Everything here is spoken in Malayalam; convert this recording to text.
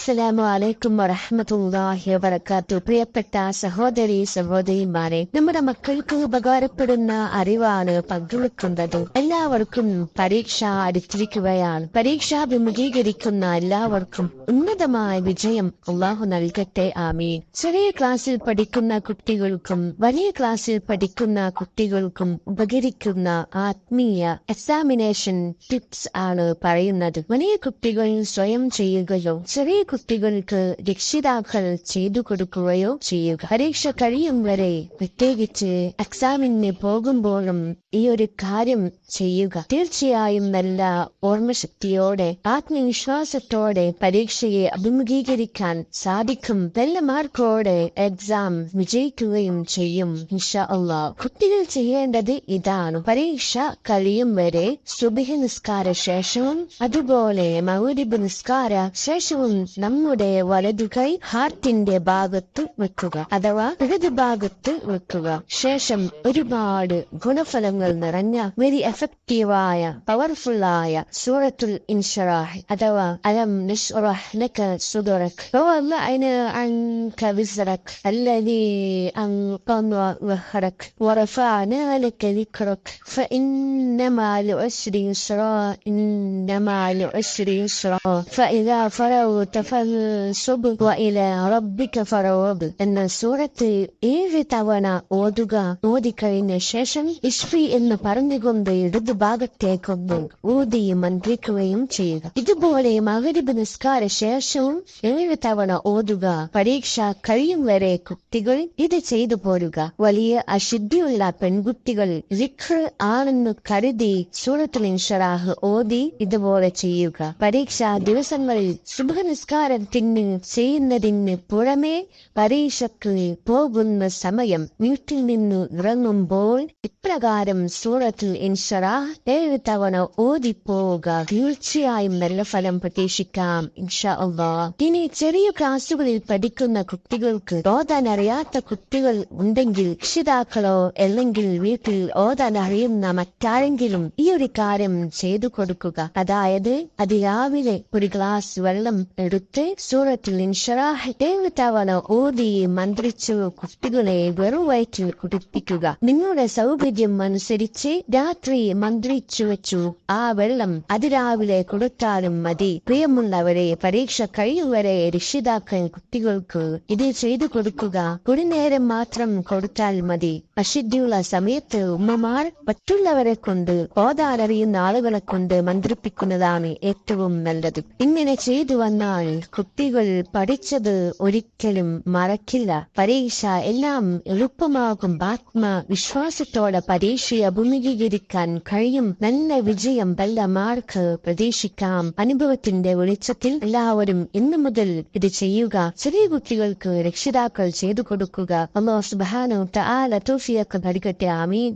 അസ്സലാമു അലൈക്കും വറഹ്മത്തുള്ളാഹി വബറകാതുഹു. പ്രിയപ്പെട്ട സഹോദരിമാരെ, നമ്മുടെ മക്കൾക്ക് ഉപകാരപ്പെടുന്ന അറിവാണ് പങ്കുവെക്കുന്നത്. എല്ലാവർക്കും പരീക്ഷ അടുത്തിരിക്കുകയാണ്. പരീക്ഷ അഭിമുഖീകരിക്കുന്ന എല്ലാവർക്കും ഉന്നതമായ വിജയം അള്ളാഹു നൽകട്ടെ, ആമീൻ. ചെറിയ ക്ലാസ്സിൽ പഠിക്കുന്ന കുട്ടികൾക്കും വലിയ ക്ലാസ്സിൽ പഠിക്കുന്ന കുട്ടികൾക്കും ഉപകരിക്കുന്ന ആത്മീയ എക്സാമിനേഷൻ ടിപ്സ് ആണ് പറയുന്നത്. വലിയ കുട്ടികൾ സ്വയം ചെയ്യുകയോ ചെറിയ കുട്ടികൾക്ക് രക്ഷിതാക്കൾ ചെയ്തു കൊടുക്കുകയോ ചെയ്യുക. പരീക്ഷ കഴിയും വരെ, പ്രത്യേകിച്ച് എക്സാമിന് പോകുമ്പോഴും ഈ ഒരു കാര്യം ചെയ്യുക. തീർച്ചയായും നല്ല ഓർമ്മശക്തിയോടെ ആത്മവിശ്വാസത്തോടെ പരീക്ഷയെ അഭിമുഖീകരിക്കാൻ സാധിക്കും. നല്ല മാർക്കോടെ എക്സാം വിജയിക്കുകയും ചെയ്യും ഇൻഷാ അല്ലാഹ്. കുട്ടികൾ ചെയ്യേണ്ടത് ഇതാണ്: പരീക്ഷ കഴിയും വരെ സുബ്ഹ് നിസ്കാര ശേഷവും അതുപോലെ മഗ്‌രിബ് നിസ്കാര ശേഷവും നമ്മുടെ വലതുകൈ ഹാർട്ടിന്റെ ഭാഗത്ത് വെക്കുക, അഥവാ ഇടത് ഭാഗത്ത് വെക്കുക. ശേഷം ഒരുപാട് ഗുണഫലങ്ങൾ നിറഞ്ഞ വെരി എഫക്റ്റീവായ പവർഫുള്ളായ സൂറത്തുൽ ഇൻശിറാഹ് അഥവാ അലം നശ്റഹ് ലക സദ്റക വവളഅന അൻക വിസ്റക അല്ലദീ അൻഖദ ളഹ്റക വറഫഅന ലക ദിക്റക ഫഇന്നമാ ലിഉസ്രി യുസ്റാ ഇന്നമാ ലിഉസ്രി യുസ്റാ ഫഇദാ ഫറഗ്ത ഫൻസബ് വഇലാ റബ്ബിക ഫർഗബ് എന്ന സൂറത്ത് 7 തവണ ഓതുക. ഓതിക്കഴിഞ്ഞ ശേഷം ഇശ്ഫി എന്ന് പറഞ്ഞുകൊണ്ട് ഇടതു ഭാഗത്തേക്കൊന്ന് ഊതി മന്ത്രിക്കുകയും ചെയ്യുക. ഇതുപോലെ മഗ്‌രിബ് നിസ്കാര ശേഷവും 7 തവണ ഓതുക. പരീക്ഷ കഴിയും വരെ കുട്ടികൾ ഇത് ചെയ്തു പോരുക. വലിയ അശുദ്ധിയുള്ള പെൺകുട്ടികൾ ദിക്ർ ആണെന്ന് കരുതി സൂറത്തുൽ ഇൻശിറാഹ് ഓതി ഇതുപോലെ ചെയ്യുക. പരീക്ഷാ ദിവസങ്ങളിൽ സുബ്ഹ് നിസ്കാരത്തിന് ചെയ്യുന്നതിന് പുറമെ പരീക്ഷയ്ക്ക് പോകുന്ന സമയം വീട്ടിൽ നിന്ന് ഇറങ്ങുമ്പോൾ ഇപ്രകാരം സൂറത്തുൽ ഇൻശിറാഹ് 7 തവണ ഓതി പോവുക. തീർച്ചയായും നല്ല ഫലം പ്രതീക്ഷിക്കാം ഇൻഷാ അല്ലാഹ്. ഇനി ചെറിയ ക്ലാസ്സുകളിൽ പഠിക്കുന്ന കുട്ടികൾക്ക് ഓതാൻ അറിയാത്ത കുട്ടികൾ ഉണ്ടെങ്കിൽ രക്ഷിതാക്കളോ അല്ലെങ്കിൽ വീട്ടിൽ ഓതാൻ അറിയുന്ന മറ്റാരെങ്കിലും ഈ ഒരു കാര്യം ചെയ്തു കൊടുക്കുക. അതായത് അതിരാവിലെ ഒരു ഗ്ലാസ് വെള്ളം എടുത്ത് സൂറത്തുൽ ഇൻശിറാഹ് 7 തവണ ഓതി മന്ത്രിച്ചു കുട്ടികളെ വെറും വയറ്റിൽ കുടിപ്പിക്കുക. നിങ്ങളുടെ സൗകര്യം അനുസരിച്ച് രാത്രി മന്ത്രിച്ചു വെച്ചു ആ വെള്ളം അതിരാവിലെ കൊടുത്താലും മതി. പ്രിയമുള്ളവരെ, പരീക്ഷ കഴിയുവരെ രക്ഷിതാക്കൾ കുട്ടികൾക്ക് ഇത് ചെയ്തു കൊടുക്കുക. ഒരു നേരം മാത്രം കൊടുത്താൽ മതി. അശുദ്ധിയുള്ള സമയത്ത് ഉമ്മമാർ മറ്റുള്ളവരെ കൊണ്ട് ഓതാനറിയുന്ന ആളുകളെ കൊണ്ട് മന്ത്രിപ്പിക്കുന്നതാണ് ഏറ്റവും നല്ലത്. ഇങ്ങനെ ചെയ്തു വന്നാൽ കുട്ടികൾ പഠിച്ചത് ഒരിക്കലും മറക്കില്ല. പരീക്ഷ എല്ലാം എളുപ്പമാകും. ആത്മവിശ്വാസത്തോടെ പരീക്ഷയെ അഭിമുഖീകരിക്കാൻ കഴിയും. നല്ല വിജയം, നല്ല മാർക്ക് പ്രതീക്ഷിക്കാം. അനുഭവത്തിന്റെ വെളിച്ചത്തിൽ എല്ലാവരും ഇന്നു മുതൽ ഇത് ചെയ്യുക. ചെറിയ കുട്ടികൾക്ക് രക്ഷിതാക്കൾ ചെയ്തു കൊടുക്കുക. അല്ലാഹു സുബ്ഹാനഹു വ തആല തൗഫീഖ് നൽകട്ടെ, ആമീൻ.